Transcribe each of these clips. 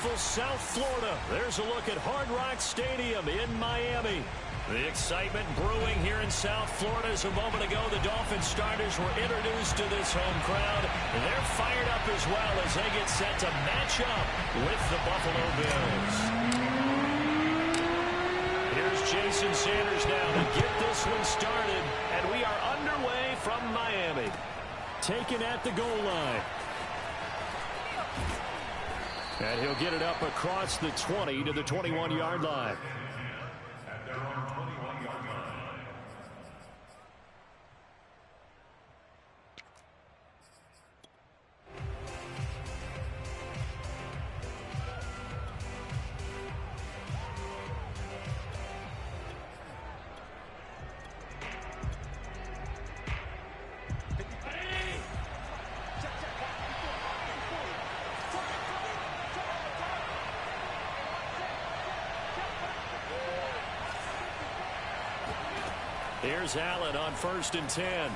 beautiful South Florida. There's a look at Hard Rock Stadium in Miami. The excitement brewing here in South Florida. As a moment ago, the Dolphins starters were introduced to this home crowd. They're fired up as well as they get set to match up with the Buffalo Bills. Here's Jason Sanders now to get this one started, and we are underway from Miami. Taken at the goal line. And he'll get it up across the 20 to the 21-yard line. Here's Allen on 1st and 10.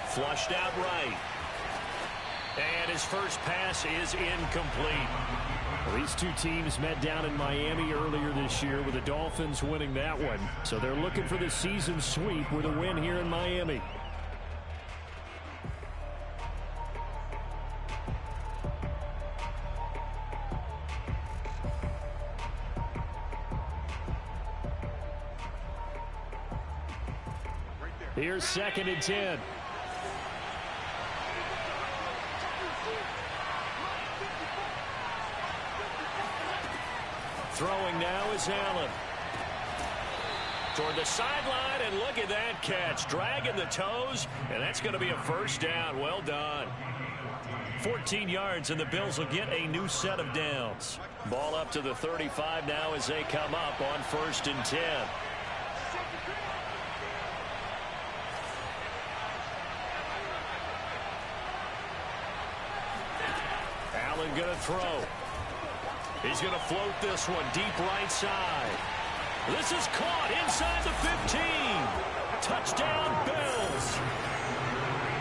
Flushed out right. And his first pass is incomplete. Well, these two teams met down in Miami earlier this year with the Dolphins winning that one. So they're looking for the season sweep with a win here in Miami. Here's 2nd and 10. Throwing now is Allen. Toward the sideline, and look at that catch. Dragging the toes, and that's going to be a first down. Well done. 14 yards, and the Bills will get a new set of downs. Ball up to the 35 now as they come up on 1st and 10. Going to throw. He's going to float this one deep right side. This is caught inside the 15. Touchdown, Bills.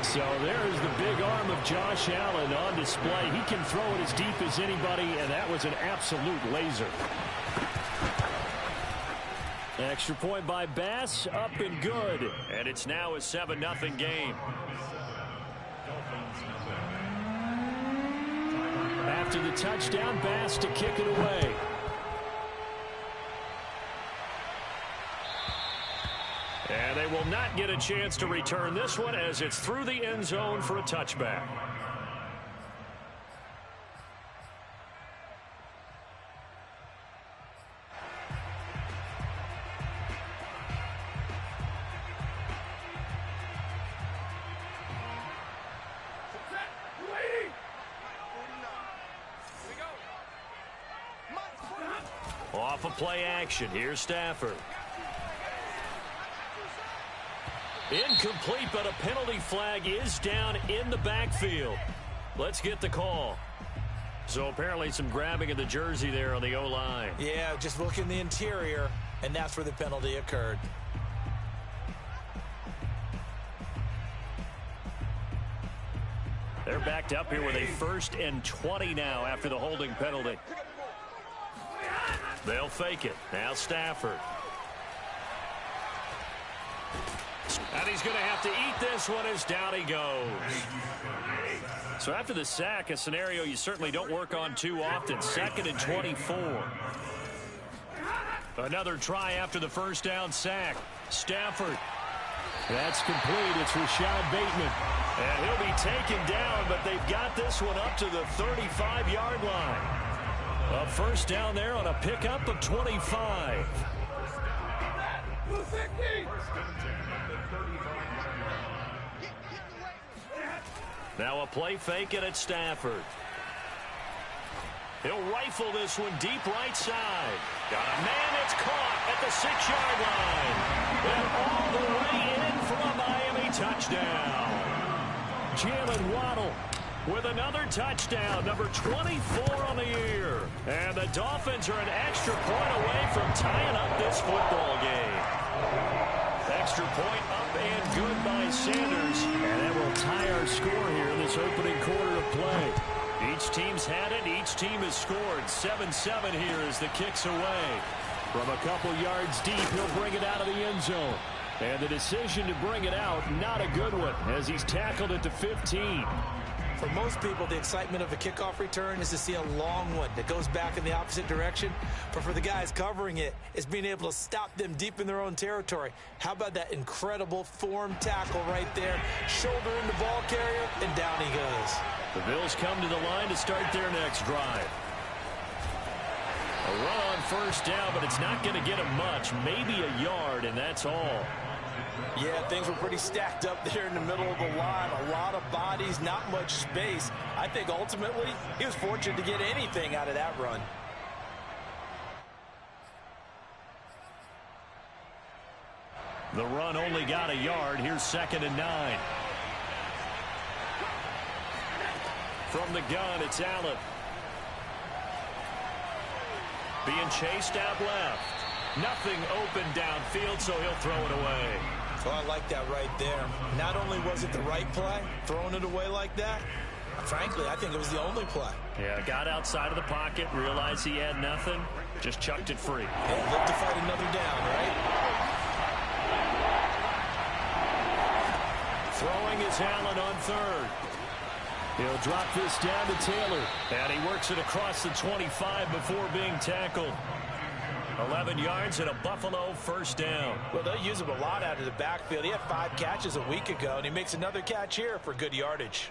So there's the big arm of Josh Allen on display. He can throw it as deep as anybody, and that was an absolute laser. Extra point by Bass, up and good. And it's now a 7-0 game. After the touchdown, Bass to kick it away. And they will not get a chance to return this one as it's through the end zone for a touchback. Off of play action. Here's Stafford. Incomplete, but a penalty flag is down in the backfield. Let's get the call. So apparently some grabbing of the jersey there on the O-line. Yeah, just look in the interior, and that's where the penalty occurred. They're backed up here with a 1st and 20 now after the holding penalty. They'll fake it. Now Stafford. And he's going to have to eat this one as down he goes. So after the sack, a scenario you certainly don't work on too often. 2nd and 24. Another try after the first down sack. Stafford. That's complete. It's Rashad Bateman. And he'll be taken down, but they've got this one up to the 35-yard line. A first down there on a pickup of 25. Now a play fake it at Stafford. He'll rifle this one deep right side. Got a man, it's caught at the 6-yard line. And all the way in for a Miami touchdown. Jalen Waddle with another touchdown, number 24 on the year. And the Dolphins are an extra point away from tying up this football game. Extra point up and good by Sanders. And that will tie our score here in this opening quarter of play. Each Each team's had it. Each team has scored. 7-7 here as the kick's away. From a couple yards deep, he'll bring it out of the end zone. And the decision to bring it out, not a good one, as he's tackled it to 15. For most people, the excitement of a kickoff return is to see a long one that goes back in the opposite direction. But for the guys covering it, it's being able to stop them deep in their own territory. How about that incredible form tackle right there? Shoulder in the ball carrier, and down he goes. The Bills come to the line to start their next drive. A run on first down, but it's not going to get him much. Maybe a yard, and that's all. Yeah, things were pretty stacked up there in the middle of the line. A lot of bodies, not much space. I think ultimately he was fortunate to get anything out of that run. The run only got a yard. Here's 2nd and 9. From the gun, it's Allen. Being chased out left. Nothing open downfield, so he'll throw it away. Oh, I like that right there. Not only was it the right play, throwing it away like that, frankly, I think it was the only play. Yeah, got outside of the pocket, realized he had nothing, just chucked it free. Hey, look to fight another down, right? Throwing is Allen on 3rd. He'll drop this down to Taylor, and he works it across the 25 before being tackled. 11 yards and a Buffalo first down. Well, they'll use him a lot out of the backfield. He had 5 catches a week ago, and he makes another catch here for good yardage.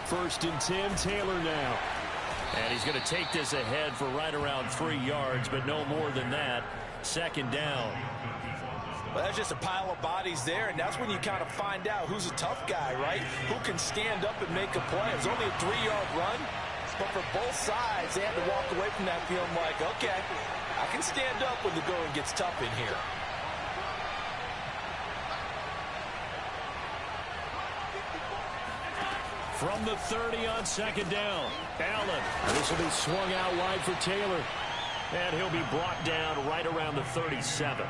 First and 10, Taylor now. And he's going to take this ahead for right around 3 yards, but no more than that. 2nd down. Well, that's just a pile of bodies there, and that's when you kind of find out who's a tough guy, right? Who can stand up and make a play. It's only a 3-yard run, but for both sides, they had to walk away from that feeling like, okay, I can stand up when the going gets tough in here. From the 30 on 2nd down, Allen. This will be swung out wide for Taylor. And he'll be brought down right around the 37.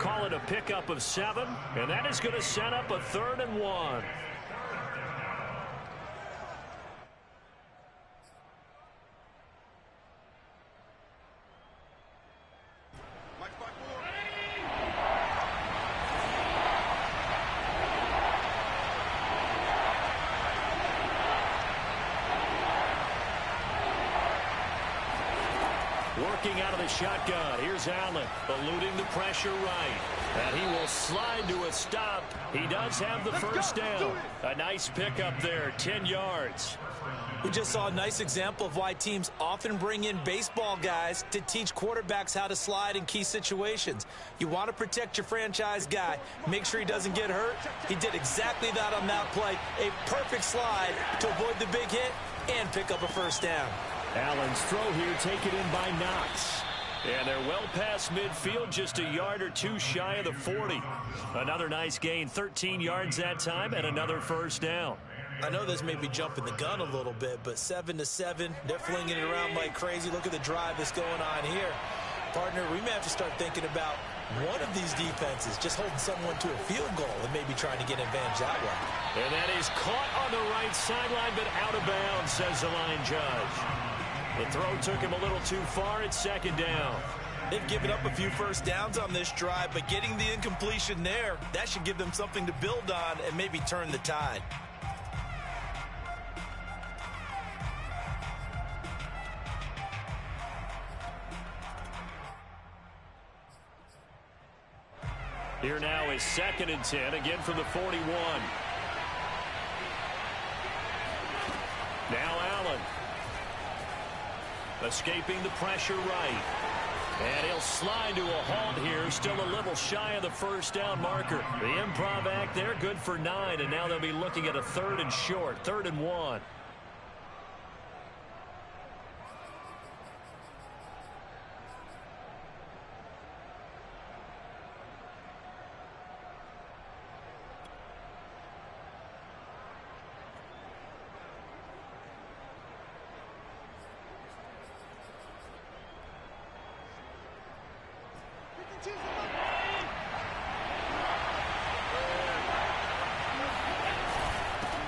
Call it a pickup of 7, and that is going to set up a 3rd and 1. Working out of the shotgun. Here's Allen, eluding the pressure right. And he will slide to a stop. He does have the first down. A nice pickup there, 10 yards. We just saw a nice example of why teams often bring in baseball guys to teach quarterbacks how to slide in key situations. You want to protect your franchise guy. Make sure he doesn't get hurt. He did exactly that on that play. A perfect slide to avoid the big hit and pick up a first down. Allen's throw here taken in by Knox. And they're well past midfield, just a yard or 2 shy of the 40. Another nice gain, 13 yards that time, and another first down. I know this may be jumping the gun a little bit, but 7-7, they're flinging it around like crazy. Look at the drive that's going on here. Partner, we may have to start thinking about one of these defenses just holding someone to a field goal and maybe trying to get an advantage that way. And that is caught on the right sideline, but out of bounds, says the line judge. The throw took him a little too far. It's 2nd down. They've given up a few first downs on this drive, but getting the incompletion there, that should give them something to build on and maybe turn the tide. Here now is 2nd and 10, again from the 41. Now Allen. Escaping the pressure right. And he'll slide to a halt here. Still a little shy of the first down marker. The improv act there, good for 9. And now they'll be looking at a 3rd and short. 3rd and 1.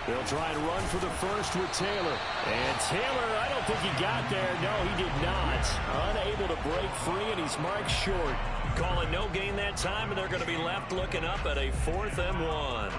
They'll try and run for the first with Taylor. And Taylor, I don't think he got there. No, he did not. Unable to break free, and he's marked short. Calling no gain that time, and they're going to be left looking up at a 4th and 1.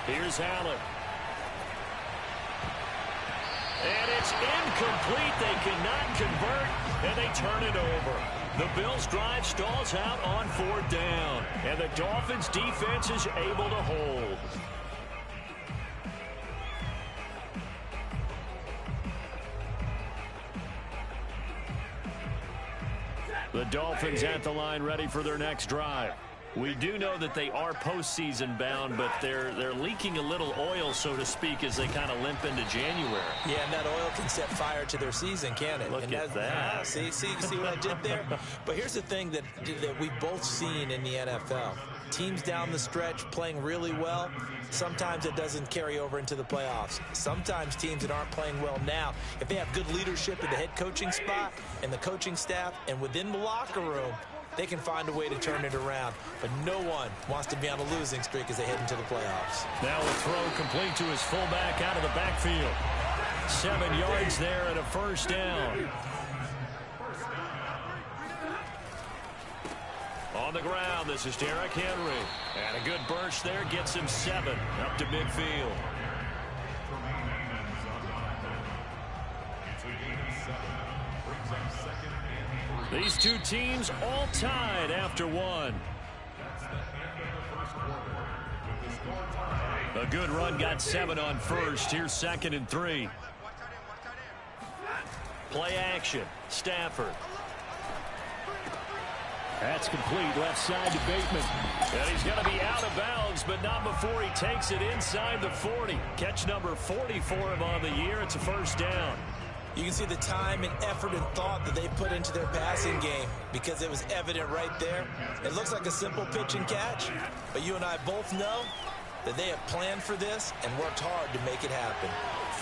Here's Allen. And it's incomplete. They cannot convert, and they turn it over. The Bills' drive stalls out on 4th down, and the Dolphins' defense is able to hold. The Dolphins at the line ready for their next drive. We do know that they are postseason bound, but they're leaking a little oil, so to speak, as they kind of limp into January. Yeah, and that oil can set fire to their season, can it? Look at that. See what I did there? But here's the thing that we've both seen in the NFL. Teams down the stretch playing really well, sometimes it doesn't carry over into the playoffs. Sometimes teams that aren't playing well now, if they have good leadership in the head coaching spot and the coaching staff and within the locker room, they can find a way to turn it around. But no one wants to be on a losing streak as they head into the playoffs. Now a throw complete to his fullback out of the backfield. 7 yards there and a 1st down. On the ground, this is Derrick Henry. And a good burst there gets him 7 up to midfield. These two teams all tied after 1. A good run got 7 on 1st. Here's 2nd and 3. Play action. Stafford. That's complete. Left side to Bateman. And he's going to be out of bounds, but not before he takes it inside the 40. Catch number 40 for him on the year. It's a 1st down. You can see the time and effort and thought that they put into their passing game because it was evident right there. It looks like a simple pitch and catch, but you and I both know that they have planned for this and worked hard to make it happen.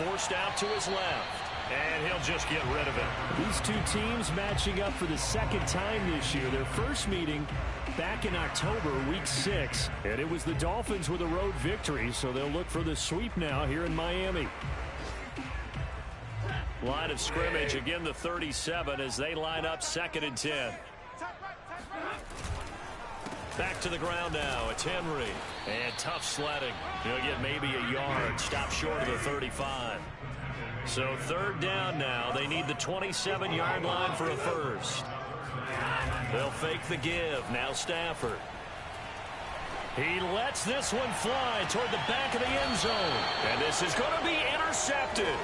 Forced out to his left, and he'll just get rid of it. These two teams matching up for the 2nd time this year. Their first meeting back in October, week 6, and it was the Dolphins with a road victory, so they'll look for the sweep now here in Miami. Line of scrimmage, again the 37 as they line up 2nd and 10. Back to the ground now. It's Henry. And tough sledding. He'll get maybe a yard. Stop short of the 35. So 3rd down now. They need the 27-yard line for a 1st. They'll fake the give. Now Stafford. He lets this one fly toward the back of the end zone. And this is going to be intercepted.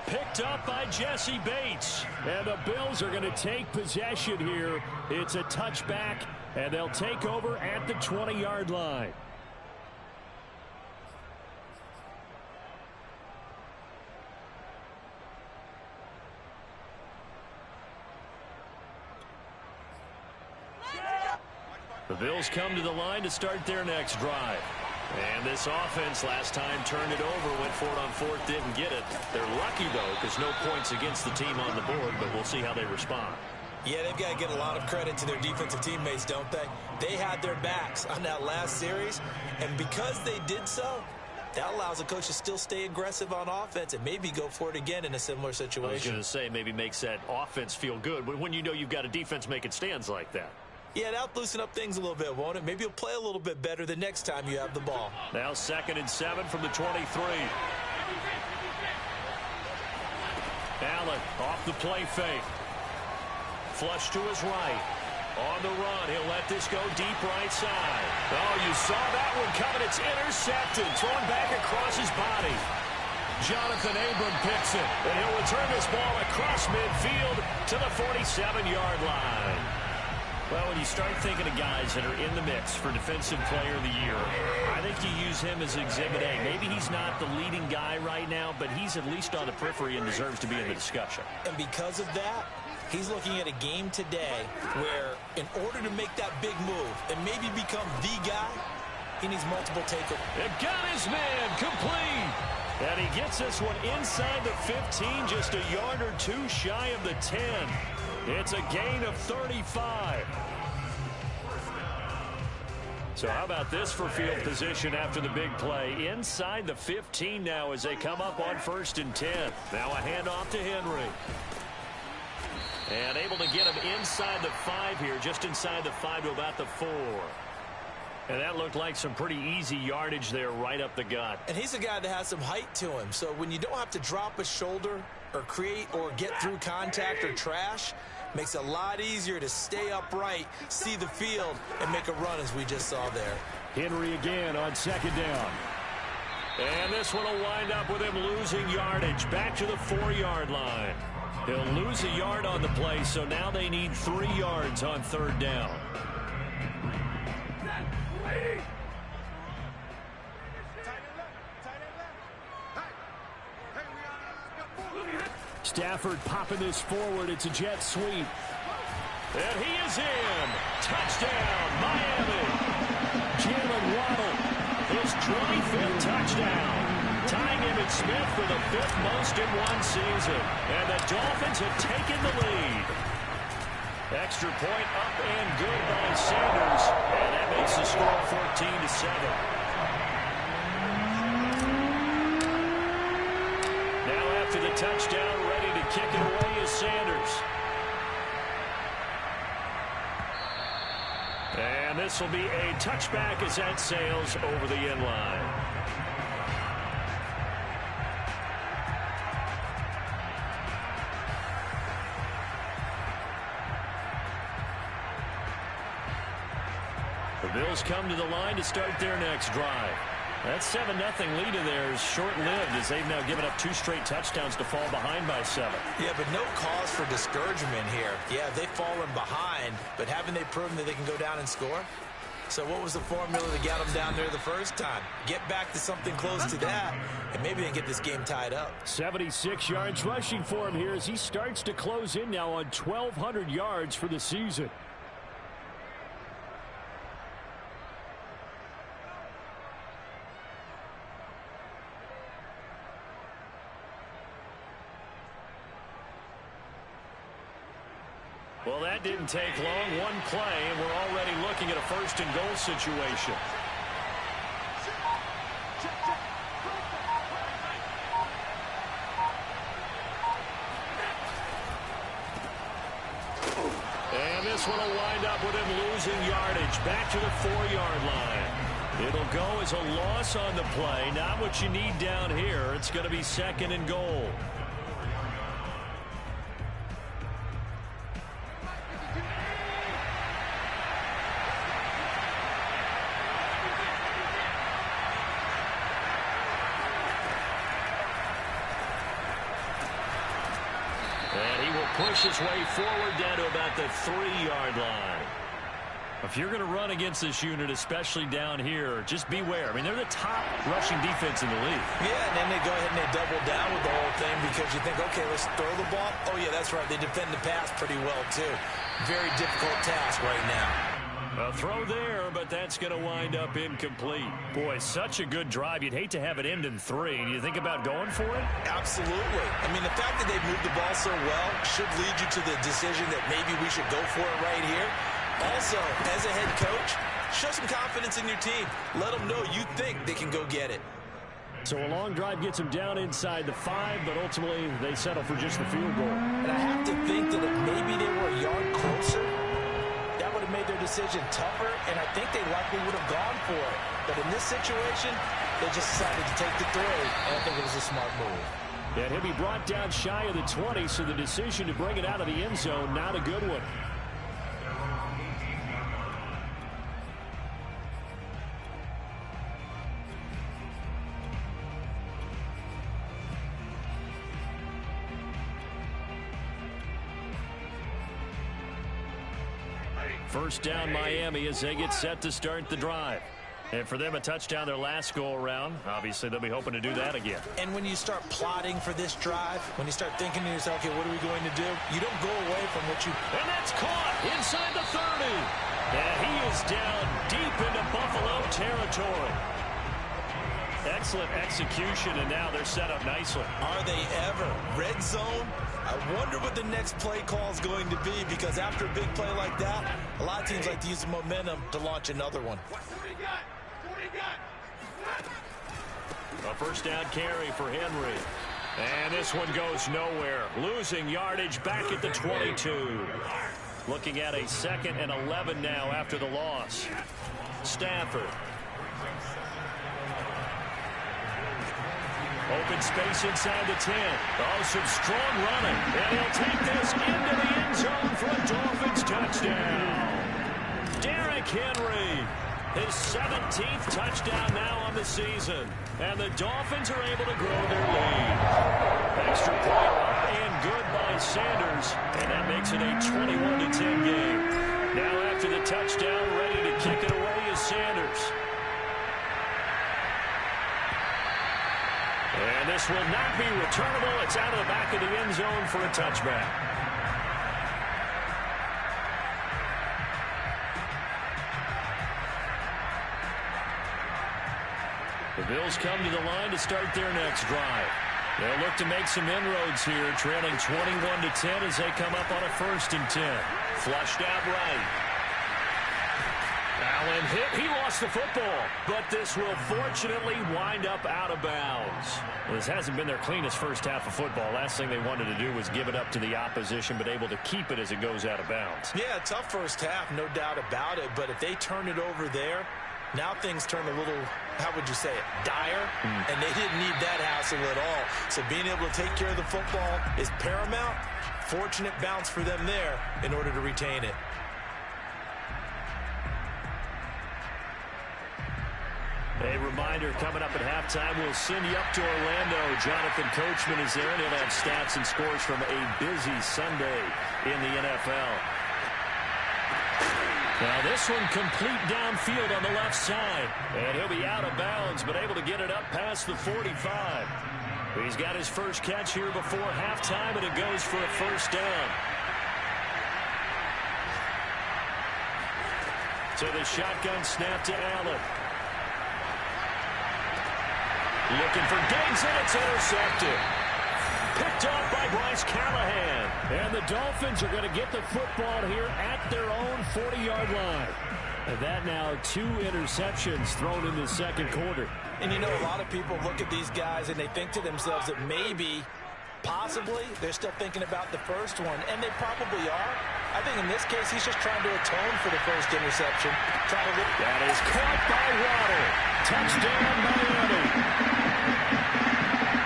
Picked up by Jesse Bates. And the Bills are going to take possession here. It's a touchback, and they'll take over at the 20-yard line. The Bills come to the line to start their next drive. And this offense last time turned it over, went for it on 4th, didn't get it. They're lucky, though, because no points against the team on the board, but we'll see how they respond. Yeah, they've got to get a lot of credit to their defensive teammates, don't they? They had their backs on that last series, and because they did so, that allows the coach to still stay aggressive on offense and maybe go for it again in a similar situation. I was going to say maybe makes that offense feel good, but when you know you've got a defense making stands like that. Yeah, that'll loosen up things a little bit, won't it? Maybe you'll play a little bit better the next time you have the ball. Now 2nd and 7 from the 23. Allen off the play fake. Flush to his right. On the run, he'll let this go deep right side. Oh, you saw that one coming. It's intercepted. Thrown back across his body. Jonathan Abram picks it. And he'll return this ball across midfield to the 47-yard line. Well, when you start thinking of guys that are in the mix for Defensive Player of the Year, I think you use him as Exhibit A. Maybe he's not the leading guy right now, but he's at least on the periphery and deserves to be in the discussion. And because of that, he's looking at a game today where in order to make that big move and maybe become the guy, he needs multiple takeaways. It got his man complete. And he gets this one inside the 15, just a yard or two shy of the 10. It's a gain of 35. So how about this for field position after the big play? Inside the 15 now as they come up on 1st and 10. Now a handoff to Henry. And able to get him inside the 5 here, just inside the 5 to about the 4. And that looked like some pretty easy yardage there right up the gut. And he's a guy that has some height to him. So when you don't have to drop a shoulder or create or get through contact or trash, makes it a lot easier to stay upright, see the field, and make a run as we just saw there. Henry again on 2nd down. And this one will wind up with him losing yardage back to the 4-yard line. He'll lose a yard on the play, so now they need 3 yards on 3rd down. Stafford popping this forward. It's a jet sweep. And he is in. Touchdown, Miami. Jalen Waddle, his 25th touchdown. Tying Emmitt Smith for the 5th most in one season. And the Dolphins have taken the lead. Extra point up and good by Sanders. And that makes the score 14-7. After the touchdown, ready to kick it away is Sanders. And this will be a touchback as that sails over the end line. The Bills come to the line to start their next drive. That 7-0 lead of theirs short-lived as they've now given up 2 straight touchdowns to fall behind by 7. Yeah, but no cause for discouragement here. Yeah, they've fallen behind, but haven't they proven that they can go down and score? So what was the formula to get them down there the first time? Get back to something close to that, and maybe they can get this game tied up. 76 yards rushing for him here as he starts to close in now on 1,200 yards for the season. Well, that didn't take long. One play, and we're already looking at a 1st and goal situation. And this one will wind up with him losing yardage back to the 4-yard line. It'll go as a loss on the play. Not what you need down here. It's going to be 2nd and goal. Push his way forward down to about the 3-yard line. If you're going to run against this unit, especially down here, just beware. I mean, they're the top rushing defense in the league. Yeah, and then they go ahead and they double down with the whole thing because you think, okay, let's throw the ball. Oh, yeah, that's right. They defend the pass pretty well, too. Very difficult task right now. A throw there, but that's going to wind up incomplete. Boy, such a good drive. You'd hate to have it end in 3. Do you think about going for it? Absolutely. I mean, the fact that they've moved the ball so well should lead you to the decision that maybe we should go for it right here. Also, as a head coach, show some confidence in your team. Let them know you think they can go get it. So a long drive gets them down inside the 5, but ultimately they settle for just the field goal. And I have to think that if maybe they were a yard closer, that would have made their decision tougher, and I think they likely would have gone for it. But in this situation, they just decided to take the throw, and I think it was a smart move. And he'll be brought down shy of the 20, so the decision to bring it out of the end zone, not a good one. First down Miami as they get set to start the drive. And for them, a touchdown their last go-around. Obviously, they'll be hoping to do that again. And when you start plotting for this drive, when you start thinking to yourself, okay, what are we going to do? You don't go away from what you... And that's caught inside the 30. And he is down deep into Buffalo territory. Excellent execution, and now they're set up nicely. Are they ever? Red zone? I wonder what the next play call is going to be, because after a big play like that, a lot of teams like to use the momentum to launch another one. A first down carry for Henry. And this one goes nowhere. Losing yardage back at the 22. Looking at a 2nd and 11 now after the loss. Stafford. Open space inside the 10. Oh, some strong running. And he'll take this into the end zone for a Dolphins touchdown. Derrick Henry. His 17th touchdown now on the season. And the Dolphins are able to grow their lead. Extra point and good by Sanders. And that makes it a 21-10 game. Now after the touchdown, ready to kick it away is Sanders. And this will not be returnable. It's out of the back of the end zone for a touchback. The Bills come to the line to start their next drive. They'll look to make some inroads here, trailing 21-10 as they come up on a 1st and 10. Flushed out right. Allen hit. He lost the football, but this will fortunately wind up out of bounds. Well, this hasn't been their cleanest first half of football. Last thing they wanted to do was give it up to the opposition, but able to keep it as it goes out of bounds. Yeah, tough first half, no doubt about it, but if they turn it over there, now things turn a little, how would you say it, dire, and they didn't need that hassle at all. So being able to take care of the football is paramount. Fortunate bounce for them there in order to retain it. A reminder, coming up at halftime, we'll send you up to Orlando. Jonathan Coachman is there, and he'll have stats and scores from a busy Sunday in the NFL. Now this one complete downfield on the left side. And he'll be out of bounds, but able to get it up past the 45. He's got his first catch here before halftime, and it goes for a first down. So the shotgun snap to Allen. Looking for Diggs, and it's intercepted. Picked off by Bryce Callahan. And the Dolphins are going to get the football here at their own 40-yard line. And that now 2 interceptions thrown in the second quarter. And you know, a lot of people look at these guys and they think to themselves that maybe, possibly, they're still thinking about the first one. And they probably are. I think in this case, he's just trying to atone for the first interception. That is caught by Waddle. Touchdown, Miami.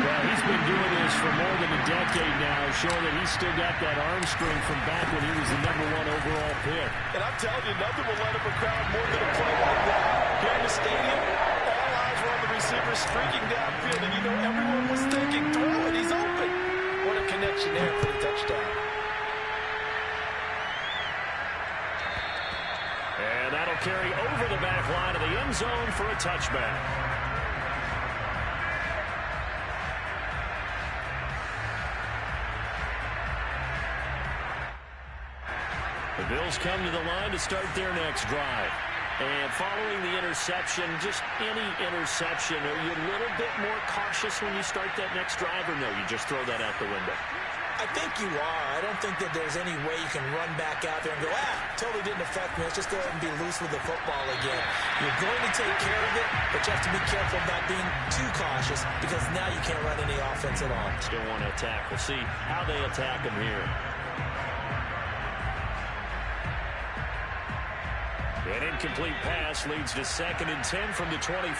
Well, he's been doing this for more than a decade now, showing that he's still got that arm strength from back when he was the #1 overall pick. And I'm telling you, nothing will let up a crowd more than a play like that. Here in the stadium, all eyes were on the receiver streaking downfield, and you know everyone was thinking, throw it, he's open. What a connection there for the touchdown. And that'll carry over the back line of the end zone for a touchback. The Bills come to the line to start their next drive. And following the interception, just any interception, are you a little bit more cautious when you start that next drive, or no, you just throw that out the window? I think you are. I don't think that there's any way you can run back out there and go, totally didn't affect me. Let's just go ahead and be loose with the football again. You're going to take care of it, but you have to be careful about being too cautious, because now you can't run any offense at all. Still want to attack. We'll see how they attack him here. An incomplete pass leads to 2nd and 10 from the 25.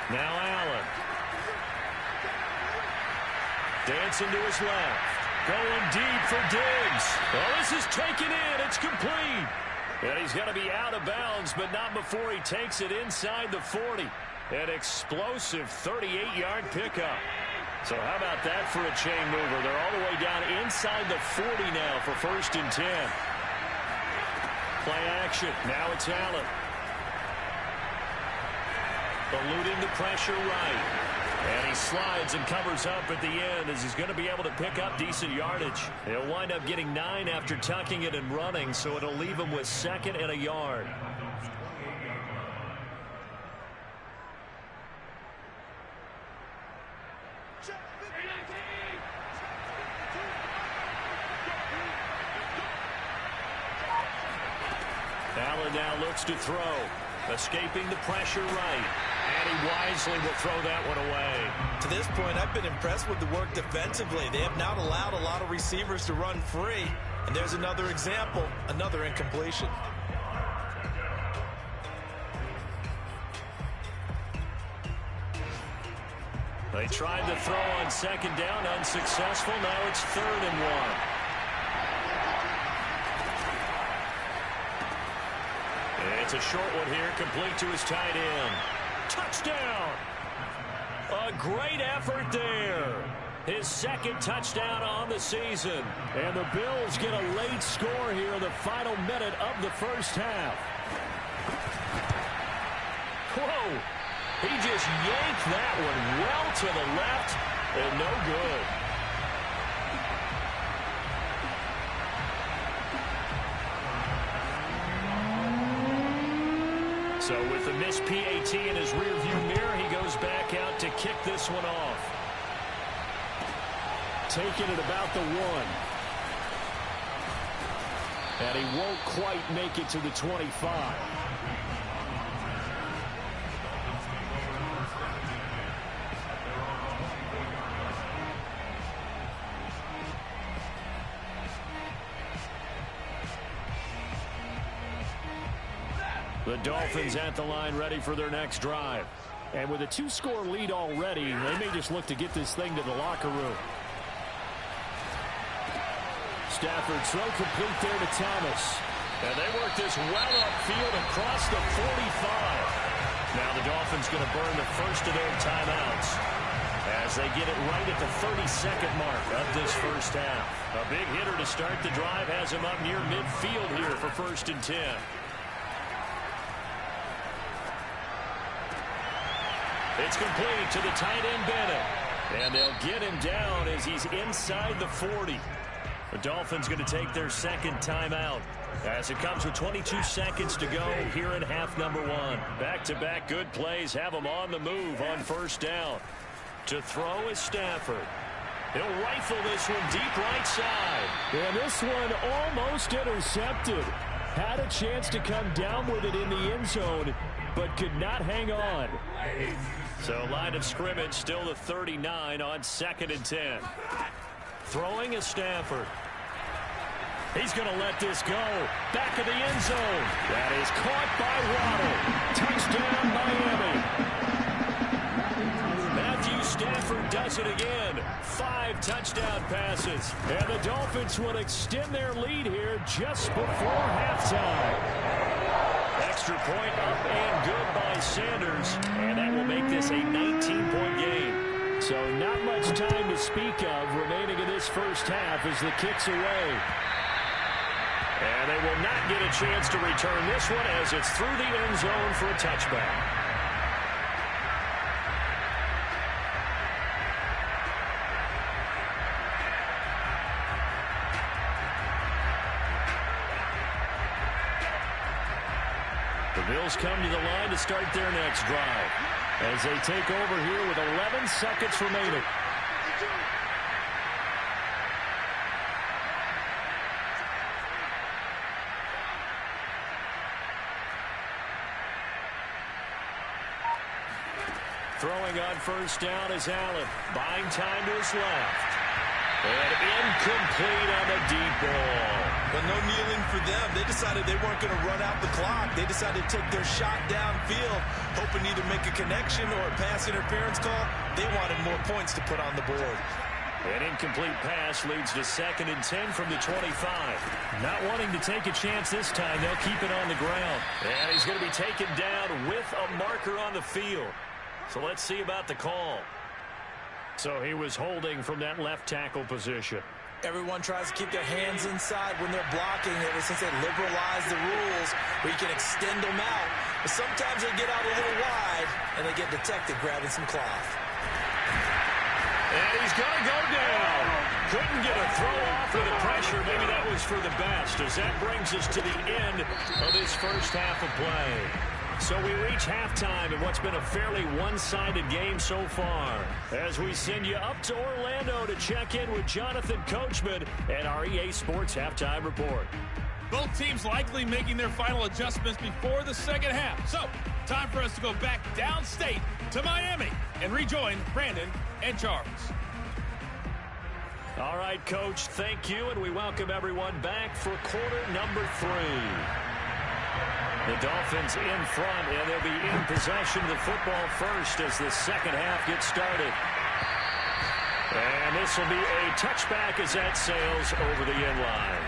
Now Allen. Dancing to his left. Going deep for Diggs. Oh, this is taken in. It's complete. And he's going to be out of bounds, but not before he takes it inside the 40. An explosive 38-yard pickup. So how about that for a chain mover? They're all the way down inside the 40 now for 1st and 10. Play action. Now it's Allen. Eluding the pressure right. And he slides and covers up at the end as he's going to be able to pick up decent yardage. He'll wind up getting 9 after tucking it and running, so it'll leave him with 2nd and a yard. Allen now looks to throw. Escaping the pressure right. And he wisely will throw that one away. To this point, I've been impressed with the work defensively. They have not allowed a lot of receivers to run free. And there's another example, another incompletion. They tried to throw on 2nd down, unsuccessful. Now it's 3rd and 1. It's a short one here, complete to his tight end. Touchdown! A great effort there. His 2nd touchdown on the season. And the Bills get a late score here in the final minute of the first half. Whoa! He just yanked that one well to the left and no good. So with the missed PAT in his rearview mirror, he goes back out to kick this one off. Taking it about the 1. And he won't quite make it to the 25. The Dolphins at the line ready for their next drive. And with a 2-score lead already, they may just look to get this thing to the locker room. Stafford throw complete there to Thomas. And they work this well upfield across the 45. Now the Dolphins going to burn the first of their timeouts as they get it right at the 32nd mark of this first half. A big hitter to start the drive has him up near midfield here for 1st and 10. It's complete to the tight end Bennett. And they'll get him down as he's inside the 40. The Dolphins going to take their 2nd timeout as it comes with 22 seconds to go here in half number 1. Back-to-back good plays have them on the move on 1st down. To throw is Stafford. He'll rifle this one deep right side. And this one almost intercepted. Had a chance to come down with it in the end zone, but could not hang on. So line of scrimmage still the 39 on 2nd and 10. Throwing is Stafford. He's going to let this go. Back of the end zone. That is caught by Waddle. Touchdown, Miami. Matthew Stafford does it again. 5 touchdown passes. And the Dolphins will extend their lead here just before halftime. Extra point up and good by Sanders. And that will make this a 19-point game. So not much time to speak of remaining in this first half as the kick's away. And they will not get a chance to return this one as it's through the end zone for a touchback. The Bills come to the line to start their next drive as they take over here with 11 seconds remaining. Throwing on 1st down is Allen. Buying time to his left. And incomplete on the deep ball. But no kneeling for them. They decided they weren't going to run out the clock. They decided to take their shot downfield, hoping to either make a connection or a pass interference call. They wanted more points to put on the board. An incomplete pass leads to 2nd and 10 from the 25. Not wanting to take a chance this time, they'll keep it on the ground. And he's going to be taken down with a marker on the field. So let's see about the call. So he was holding from that left tackle position. Everyone tries to keep their hands inside when they're blocking ever since they liberalized the rules where you can extend them out. But sometimes they get out a little wide and they get detected grabbing some cloth. And he's going to go down. Couldn't get a throw off of the pressure. Maybe that was for the best, as that brings us to the end of this first half of play. So we reach halftime in what's been a fairly one-sided game so far, as we send you up to Orlando to check in with Jonathan Coachman and our EA Sports Halftime Report. Both teams likely making their final adjustments before the second half. So, time for us to go back downstate to Miami and rejoin Brandon and Charles. All right, Coach, thank you, and we welcome everyone back for quarter number 3. The Dolphins in front, and they'll be in possession of the football first as the second half gets started. And this will be a touchback as that sails over the end line.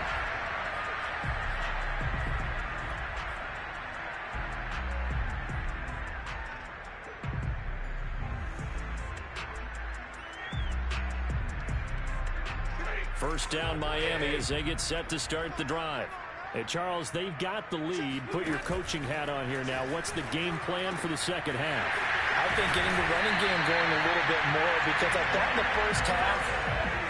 First down, Miami, as they get set to start the drive. Hey, Charles, they've got the lead. Put your coaching hat on here now. What's the game plan for the second half? I think getting the running game going a little bit more, because I thought in the first half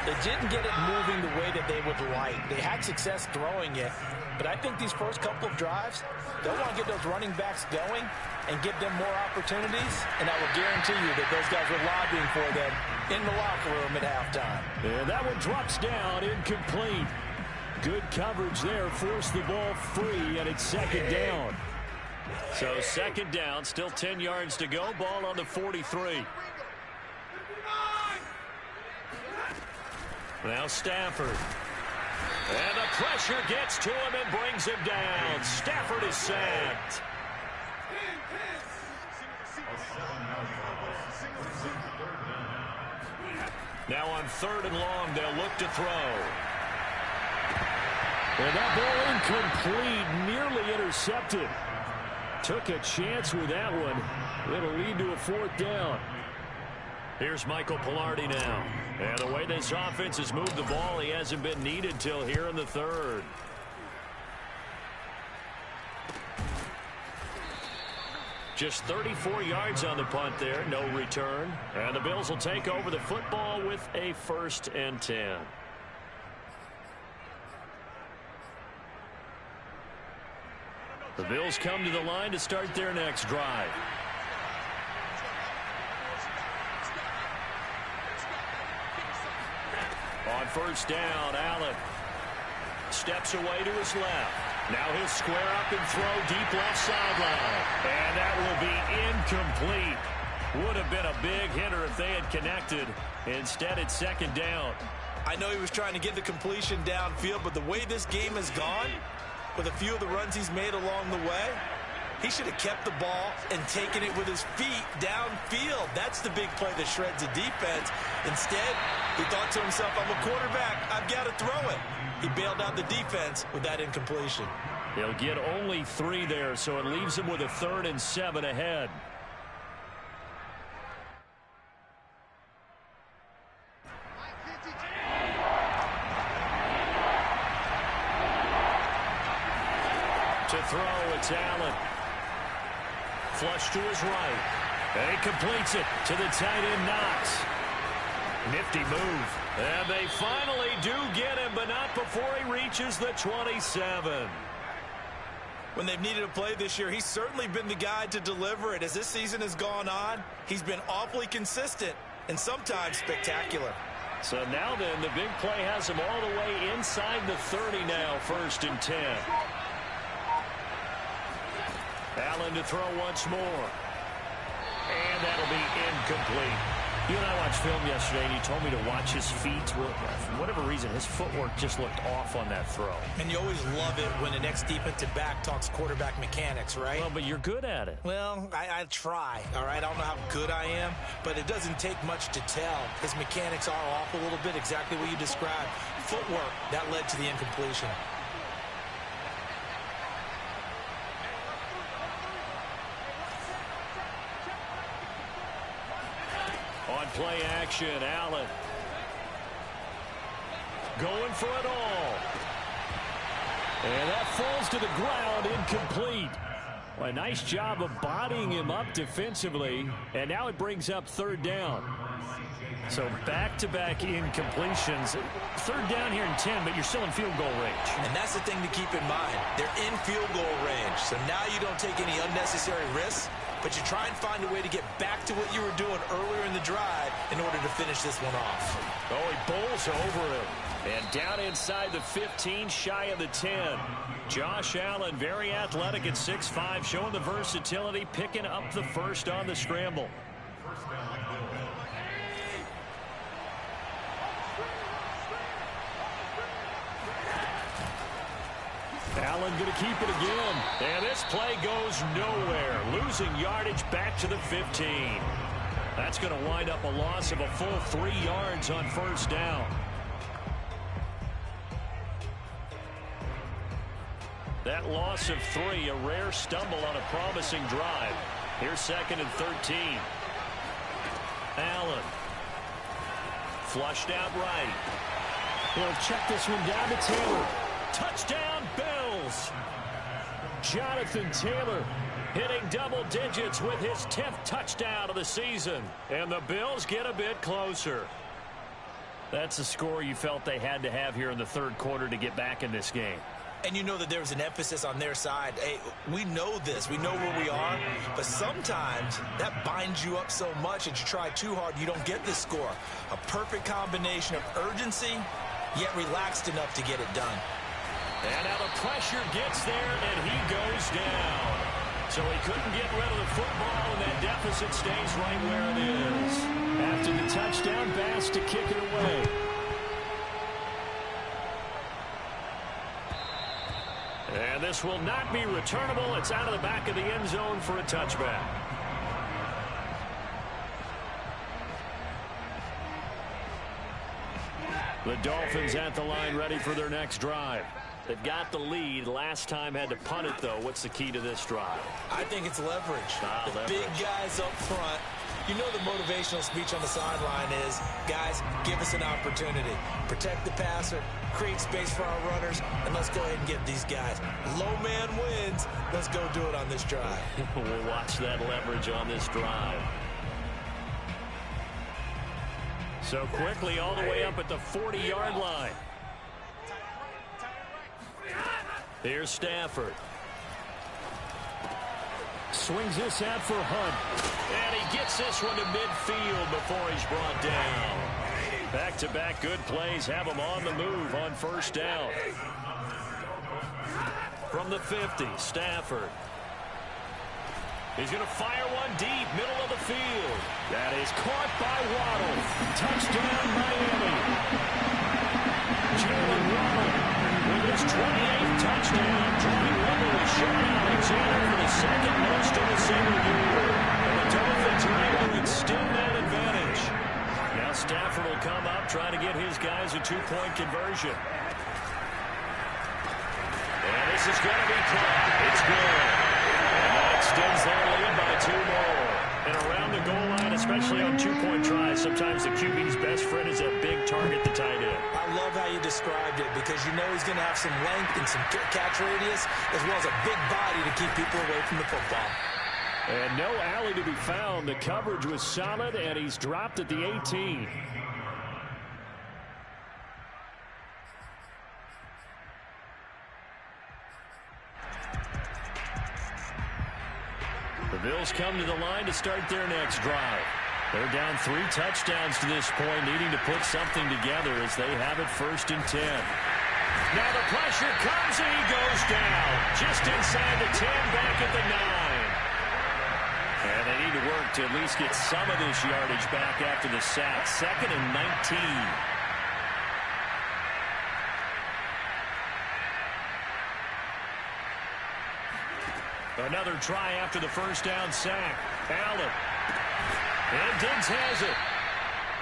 they didn't get it moving the way that they would like. They had success throwing it, but I think these first couple of drives, they'll want to get those running backs going and give them more opportunities, and I will guarantee you that those guys were lobbying for them in the locker room at halftime. And that one drops down, incomplete. Good coverage there, forced the ball free, and it's second down. So second down, still 10 yards to go, ball on the 43. Now Stafford. And the pressure gets to him and brings him down. Stafford is sacked. Now on 3rd and long, they'll look to throw. And that ball incomplete, nearly intercepted. Took a chance with that one. It'll lead to a 4th down. Here's Michael Pilardi now. And the way this offense has moved the ball, he hasn't been needed till here in the 3rd. Just 34 yards on the punt there, no return. And the Bills will take over the football with a 1st and 10. The Bills come to the line to start their next drive. On 1st down, Allen steps away to his left. Now he'll square up and throw deep left sideline. And that will be incomplete. Would have been a big hitter if they had connected. Instead, it's 2nd down. I know he was trying to get the completion downfield, but the way this game has gone, with a few of the runs he's made along the way, he should have kept the ball and taken it with his feet downfield. That's the big play that shreds the defense. Instead, he thought to himself, I'm a quarterback, I've got to throw it. He bailed out the defense with that incompletion. He'll get only 3 there, so it leaves him with a 3rd and 7 ahead. To throw, it's Allen. Flush to his right. And he completes it to the tight end, Knox. Nifty move. And they finally do get him, but not before he reaches the 27. When they've needed a play this year, he's certainly been the guy to deliver it. As this season has gone on, he's been awfully consistent and sometimes spectacular. So now then, the big play has him all the way inside the 30 now, 1st and 10. Allen to throw once more. And that'll be incomplete. You and I watched film yesterday, and you told me to watch his feet. For whatever reason, his footwork just looked off on that throw. And you always love it when the next defensive back talks quarterback mechanics, right? Well, but you're good at it. Well, I try, all right? I don't know how good I am, but it doesn't take much to tell. His mechanics are off a little bit, exactly what you described. Footwork, that led to the incompletion. On play action. Allen going for it all. And that falls to the ground, incomplete. Well, a nice job of bodying him up defensively. And now it brings up third down. So back-to-back incompletions. Third down here in 10, but you're still in field goal range. And that's the thing to keep in mind. They're in field goal range. So now you don't take any unnecessary risks, but you try and find a way to get back to what you were doing earlier in the drive in order to finish this one off. Oh, he bowls over him. And down inside the 15, shy of the 10. Josh Allen, very athletic at 6'5", showing the versatility, picking up the first on the scramble. Allen going to keep it again. And this play goes nowhere. Losing yardage back to the 15. That's going to wind up a loss of a full 3 yards on first down. That loss of 3, a rare stumble on a promising drive. Here's 2nd and 13. Allen. Flushed out right. He'll check this one down to Taylor. Touchdown, Bills. Jonathan Taylor hitting double digits with his 10th touchdown of the season. And the Bills get a bit closer. That's a score you felt they had to have here in the third quarter to get back in this game. And you know that there was an emphasis on their side. Hey, we know this. We know where we are. But sometimes that binds you up so much that you try too hard, you don't get this score. A perfect combination of urgency, yet relaxed enough to get it done. And now the pressure gets there, and he goes down. So he couldn't get rid of the football, and that deficit stays right where it is. After the touchdown, Bass to kick it away. And this will not be returnable. It's out of the back of the end zone for a touchback. The Dolphins at the line ready for their next drive. They've got the lead. Last time had to punt it, though. What's the key to this drive? I think it's leverage. Leverage. Big guys up front. You know the motivational speech on the sideline is, guys, give us an opportunity. Protect the passer, create space for our runners, and let's go ahead and get these guys. Low man wins. Let's go do it on this drive. We'll watch that leverage on this drive. So quickly all the way up at the 40-yard line. Here's Stafford. Swings this out for Hunt. And he gets this one to midfield before he's brought down. Back-to-back good plays have him on the move on first down. From the 50, Stafford. He's going to fire one deep, middle of the field. That is caught by Waddle. Touchdown, Miami. Jalen Waddle with his 28th touchdown. Joining Waddle with Sean Alexander for the second most in a single year. And the Dolphins are able to extend that advantage. Now Stafford will come up, try to get his guys a two-point conversion. And this is going to be caught. It's good. Extends their lead by 2 more. And around the goal line, especially on two-point tries, sometimes the QB's best friend is a big target, the tight end. I love how you described it because you know he's going to have some length and some catch radius as well as a big body to keep people away from the football. And no alley to be found. The coverage was solid, and he's dropped at the 18. The Bills come to the line to start their next drive. They're down 3 touchdowns to this point, needing to put something together as they have it 1st and 10. Now the pressure comes, and he goes down. Just inside the 10, back at the 9. And they need to work to at least get some of this yardage back after the sack. 2nd and 19. Another try after the first down sack. Allen. And Diggs has it.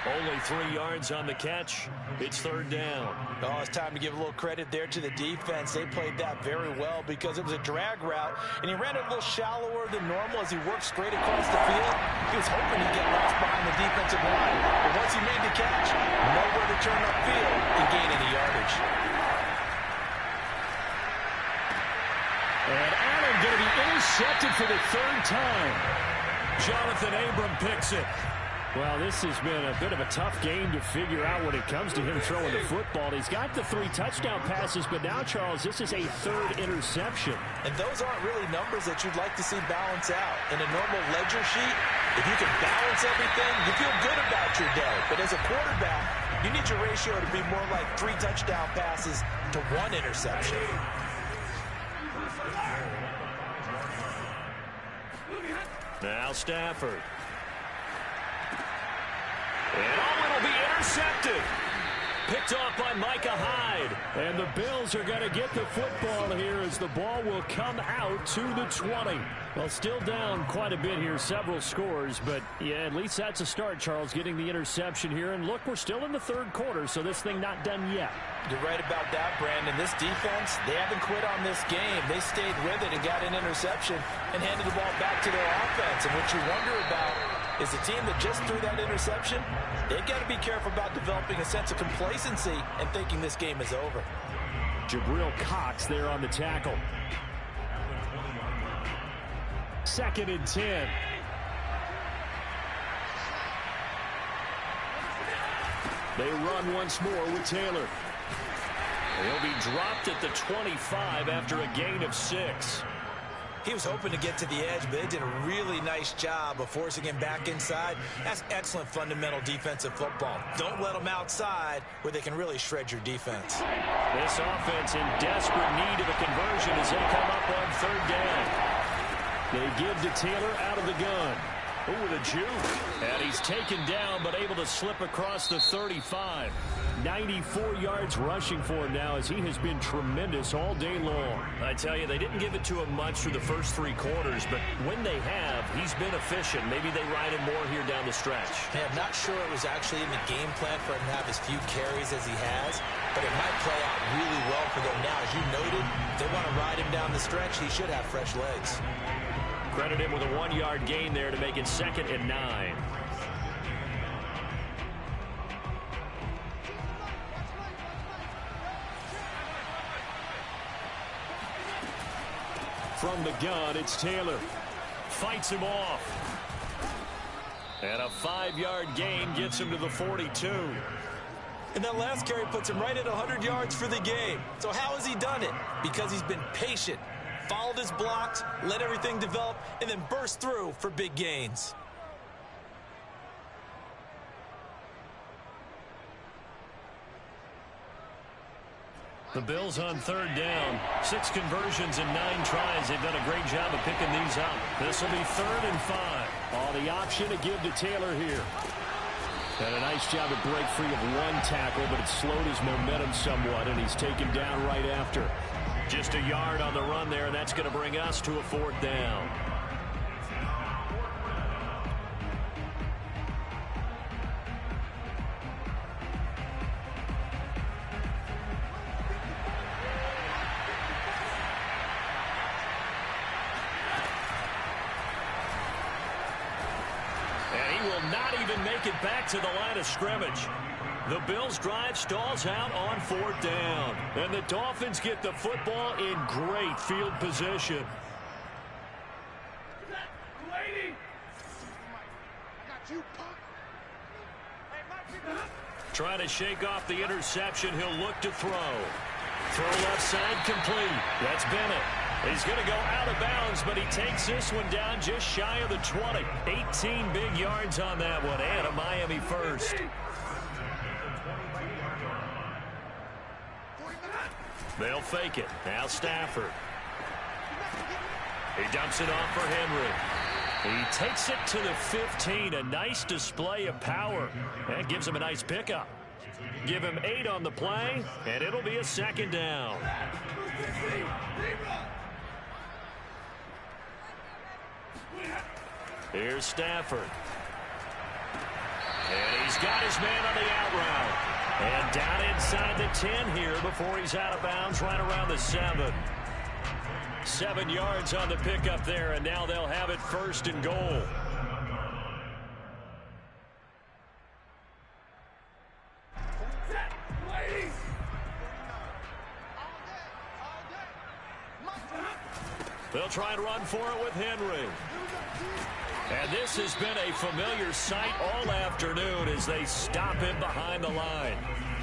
Only 3 yards on the catch. It's 3rd down. Oh, it's time to give a little credit there to the defense. They played that very well because it was a drag route, and he ran it a little shallower than normal as he worked straight across the field. He was hoping he'd get lost behind the defensive line. But once he made the catch, nowhere to turn upfield and gain any yardage. And Allen going to be intercepted for the third time. Jonathan Abram picks it. Well, this has been a bit of a tough game to figure out when it comes to him throwing the football. He's got the 3 touchdown passes, but now, Charles, this is a 3rd interception. And those aren't really numbers that you'd like to see balance out. In a normal ledger sheet, if you can balance everything, you feel good about your day. But as a quarterback, you need your ratio to be more like 3 touchdown passes to 1 interception. Now Stafford. And it'll be intercepted. Picked off by Micah Hyde. And the Bills are going to get the football here as the ball will come out to the 20. Well, still down quite a bit here, several scores. But, yeah, at least that's a start, Charles, getting the interception here. And, look, we're still in the 3rd quarter, so this thing not done yet. You're right about that, Brandon. This defense, they haven't quit on this game. They stayed with it and got an interception and handed the ball back to their offense. And what you wonder about is the team that just threw that interception, they've got to be careful about developing a sense of complacency and thinking this game is over. Jabril Cox there on the tackle. 2nd and 10. They run once more with Taylor. He'll be dropped at the 25 after a gain of 6. He was hoping to get to the edge, but they did a really nice job of forcing him back inside. That's excellent fundamental defensive football. Don't let them outside where they can really shred your defense. This offense in desperate need of a conversion as they come up on 3rd down. They give to Taylor out of the gun. Oh, with a juke. And he's taken down, but able to slip across the 35. 94 yards rushing for him now as he has been tremendous all day long. I tell you, they didn't give it to him much through the first 3 quarters, but when they have, he's been efficient. Maybe they ride him more here down the stretch. Hey, I'm not sure it was actually in the game plan for him to have as few carries as he has, but it might play out really well for them now. As you noted, if they want to ride him down the stretch, he should have fresh legs. Credit him with a 1-yard gain there to make it 2nd and 9. From the gun, it's Taylor. Fights him off. And a 5-yard gain gets him to the 42. And that last carry puts him right at 100 yards for the game. So how has he done it? Because he's been patient, followed his blocks, let everything develop, and then burst through for big gains. The Bills on 3rd down. 6 conversions and 9 tries. They've done a great job of picking these up. This will be 3rd and 5. Oh, the option to give to Taylor here. And a nice job to break free of 1 tackle, but it slowed his momentum somewhat, and he's taken down right after. Just a yard on the run there, and that's going to bring us to a 4th down. Not even make it back to the line of scrimmage. The Bills' drive stalls out on 4th down. And the Dolphins get the football in great field position. Trying to shake off the interception. He'll look to throw. Throw left side complete. That's Bennett. He's going to go out of bounds, but he takes this one down just shy of the 20. 18 big yards on that one, and a Miami first. They'll fake it. Now Stafford. He dumps it off for Henry. He takes it to the 15. A nice display of power. That gives him a nice pickup. Give him 8 on the play, and it'll be a 2nd down. Here's Stafford. And he's got his man on the out route. And down inside the 10 here before he's out of bounds right around the 7. 7 yards on the pickup there, and now they'll have it 1st and goal. They'll try and run for it with Henry. And this has been a familiar sight all afternoon as they stop him behind the line.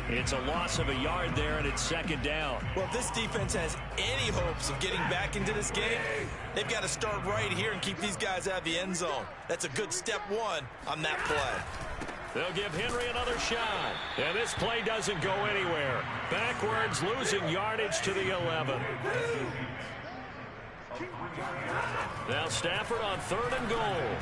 It's a loss of a yard there, and it's second down. Well, if this defense has any hopes of getting back into this game, they've got to start right here and keep these guys out of the end zone. That's a good step one on that play. They'll give Henry another shot. And this play doesn't go anywhere. Backwards, losing yardage to the 11. Now Stafford on 3rd and goal.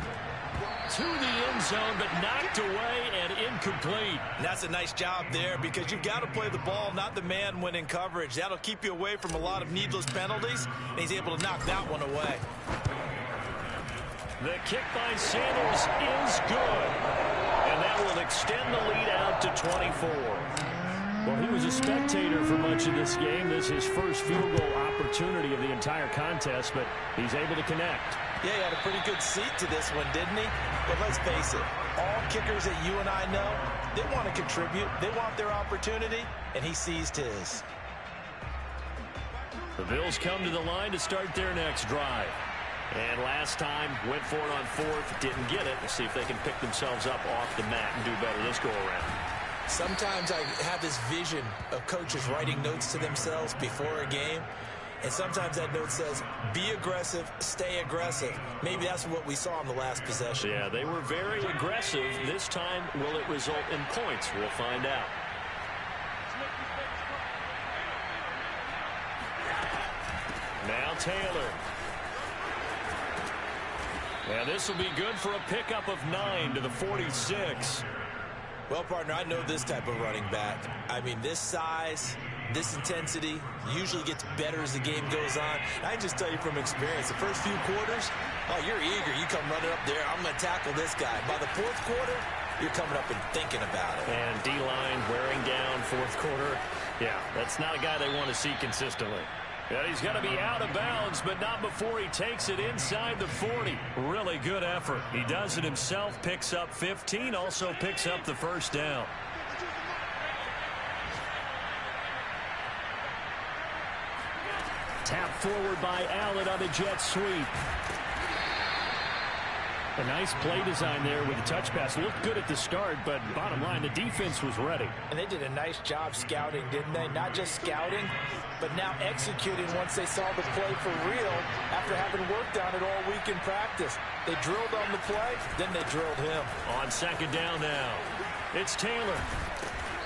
To the end zone, but knocked away and incomplete. And that's a nice job there because you've got to play the ball, not the man when in coverage. That'll keep you away from a lot of needless penalties, and he's able to knock that one away. The kick by Sanders is good. And that will extend the lead out to 24. Well, he was a spectator for much of this game. This is his first field goal opportunity of the entire contest, but he's able to connect. Yeah, he had a pretty good seat to this one, didn't he? But let's face it, all kickers that you and I know, they want to contribute. They want their opportunity, and he seized his. The Bills come to the line to start their next drive. And last time, went for it on 4th, didn't get it. Let's see if they can pick themselves up off the mat and do better this go-around. Sometimes I have this vision of coaches writing notes to themselves before a game. And sometimes that note says, be aggressive, stay aggressive. Maybe that's what we saw in the last possession. Yeah, they were very aggressive. This time, will it result in points? We'll find out. Now Taylor. And this will be good for a pickup of 9 to the 46. Well, partner, I know this type of running back. I mean, this size, this intensity usually gets better as the game goes on. I can just tell you from experience, the first few quarters, oh, you're eager. You come running up there, I'm going to tackle this guy. By the 4th quarter, you're coming up and thinking about it. And D-line wearing down 4th quarter. Yeah, that's not a guy they want to see consistently. And he's going to be out of bounds, but not before he takes it inside the 40. Really good effort. He does it himself, picks up 15, also picks up the first down. Tap forward by Allen on the jet sweep. A nice play design there with the touch pass. Looked good at the start, but bottom line, the defense was ready. And they did a nice job scouting, didn't they? Not just scouting, but now executing once they saw the play for real after having worked on it all week in practice. They drilled on the play, then they drilled him. On 2nd down now, it's Taylor.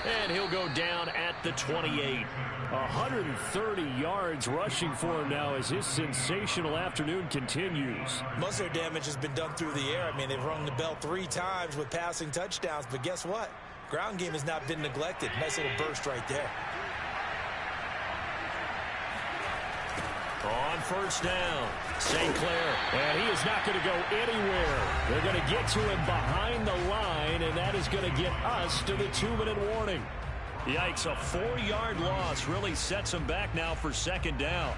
And he'll go down at the 28. 130 yards rushing for him now as his sensational afternoon continues. Most of their damage has been done through the air. I mean, they've rung the bell 3 times with passing touchdowns, but guess what? Ground game has not been neglected. Nice little burst right there. On 1st down, St. Clair. And he is not going to go anywhere. They're going to get to him behind the line, and that is going to get us to the 2-minute warning. Yikes, a 4-yard loss really sets him back now for 2nd down.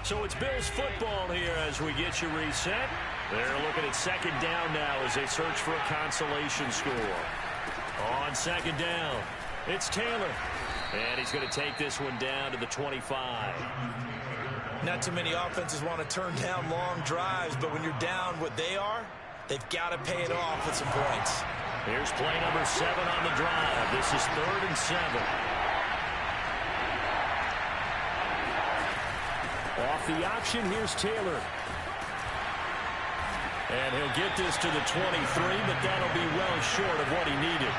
So it's Bills football here as we get you reset. They're looking at 2nd down now as they search for a consolation score. On 2nd down, it's Taylor. And he's going to take this one down to the 25. Not too many offenses want to turn down long drives, but when you're down what they are, they've got to pay it off with some points. Here's play number 7 on the drive. This is 3rd and 7. Off the option, here's Taylor. And he'll get this to the 23, but that'll be well short of what he needed.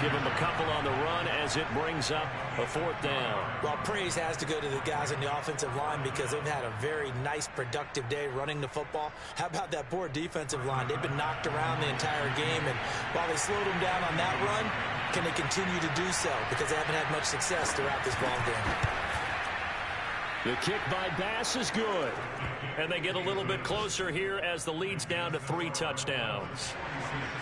Give him a couple on the run as it brings up a 4th down. Well, praise has to go to the guys on the offensive line because they've had a very nice, productive day running the football. How about that poor defensive line? They've been knocked around the entire game, and while they slowed them down on that run, can they continue to do so? Because they haven't had much success throughout this ball game. The kick by Bass is good. And they get a little bit closer here as the lead's down to 3 touchdowns.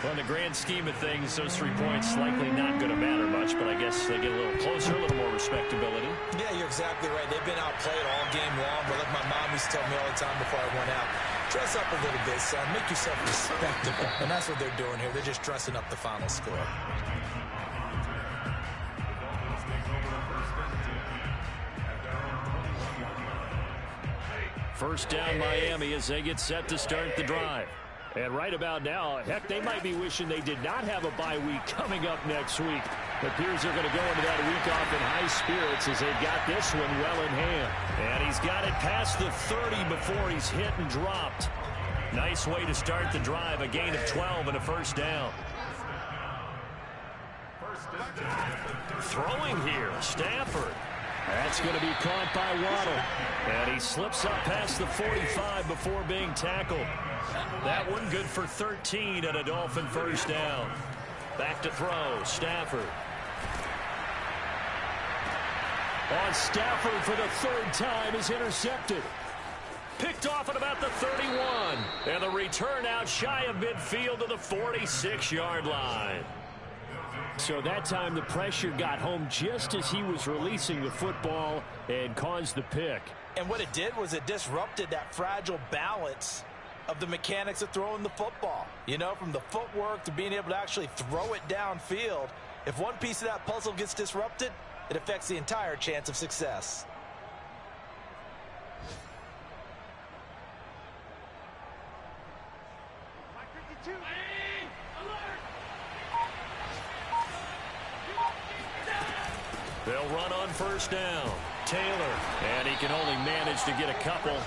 Well, in the grand scheme of things, those 3 points likely not going to matter much, but I guess they get a little closer, a little more respectability. Yeah, you're exactly right. They've been outplayed all game long, but like my mom used to tell me all the time before I went out, Dress up a little bit, son. Make yourself respectable. And that's what they're doing here. They're just dressing up the final score. First down Miami as they get set to start the drive. And right about now, heck, they might be wishing they did not have a bye week coming up next week. It appears they're going to go into that week off in high spirits as they've got this one well in hand. And he's got it past the 30 before he's hit and dropped. Nice way to start the drive, a gain of 12 and a first down. Throwing here, Stafford. That's going to be caught by Waddle. And he slips up past the 45 before being tackled. That one good for 13 and a Dolphin first down. Back to throw, Stafford. On Stafford for the third time is intercepted. Picked off at about the 31. And the return out shy of midfield to the 46-yard line. So that time the pressure got home just as he was releasing the football and caused the pick. And what it did was it disrupted that fragile balance of the mechanics of throwing the football. You know, from the footwork to being able to actually throw it downfield. If one piece of that puzzle gets disrupted, it affects the entire chance of success. They'll run on first down. Taylor, and he can only manage to get a couple